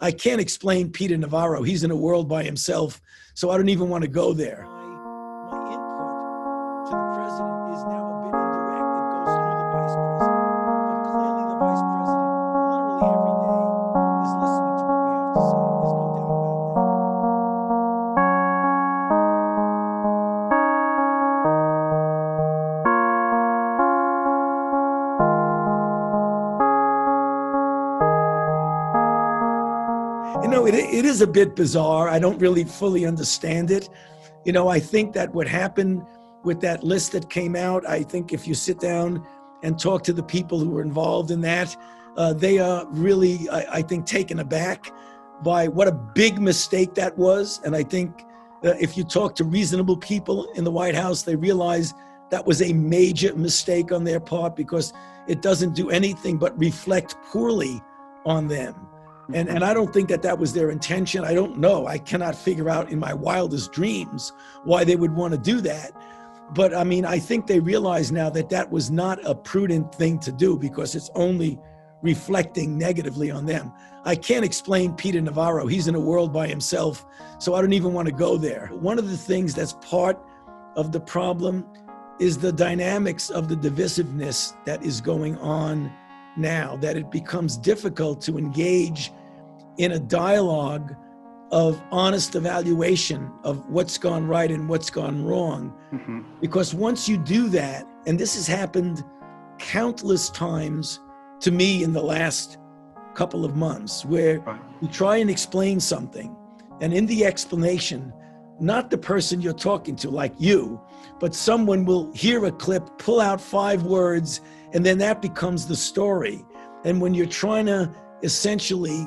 I can't explain Peter Navarro. He's in a world by himself, so I don't even want to go there. My input to the president is now a bit indirect. It goes through the vice president, but clearly the vice president, literally every day, is listening to what we have to say. There's no doubt about that. You know, it is a bit bizarre. I don't really fully understand it. You know, I think that what happened with that list that came out, I think if you sit down and talk to the people who were involved in that, they are really, I think, taken aback by what a big mistake that was. And I think if you talk to reasonable people in the White House, they realize that was a major mistake on their part because it doesn't do anything but reflect poorly on them. And I don't think that that was their intention. I don't know. I cannot figure out in my wildest dreams why they would want to do that. But I mean, I think they realize now that that was not a prudent thing to do because it's only reflecting negatively on them. I can't explain Peter Navarro. He's in a world by himself, so I don't even want to go there. One of the things that's part of the problem is the dynamics of the divisiveness that is going on now, that it becomes difficult to engage in a dialogue of honest evaluation of what's gone right and what's gone wrong. Because once you do that, and this has happened countless times to me in the last couple of months, where you try and explain something, and in the explanation, not the person you're talking to, like you, but someone will hear a clip, pull out 5 words, and then that becomes the story. And when you're trying to essentially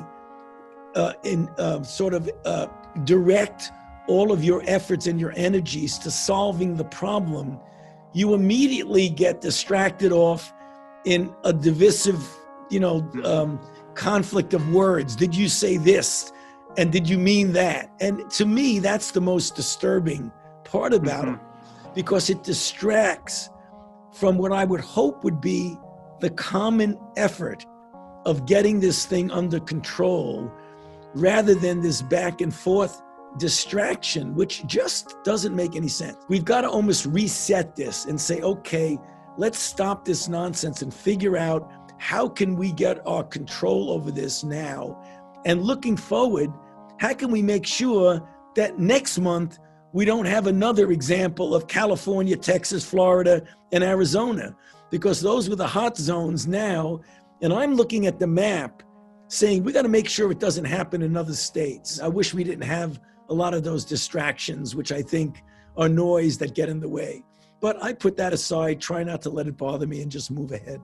direct all of your efforts and your energies to solving the problem, you immediately get distracted off in a divisive, conflict of words. Did you say this? And did you mean that? And to me, that's the most disturbing part about it, because it distracts from what I would hope would be the common effort of getting this thing under control, rather than this back and forth distraction, which just doesn't make any sense. We've got to almost reset this and say, okay, let's stop this nonsense and figure out how can we get our control over this now? And looking forward, how can we make sure that next month we don't have another example of California, Texas, Florida, and Arizona? Because those were the hot zones now. And I'm looking at the map saying, we got to make sure it doesn't happen in other states. I wish we didn't have a lot of those distractions, which I think are noise that get in the way. But I put that aside, try not to let it bother me, and just move ahead.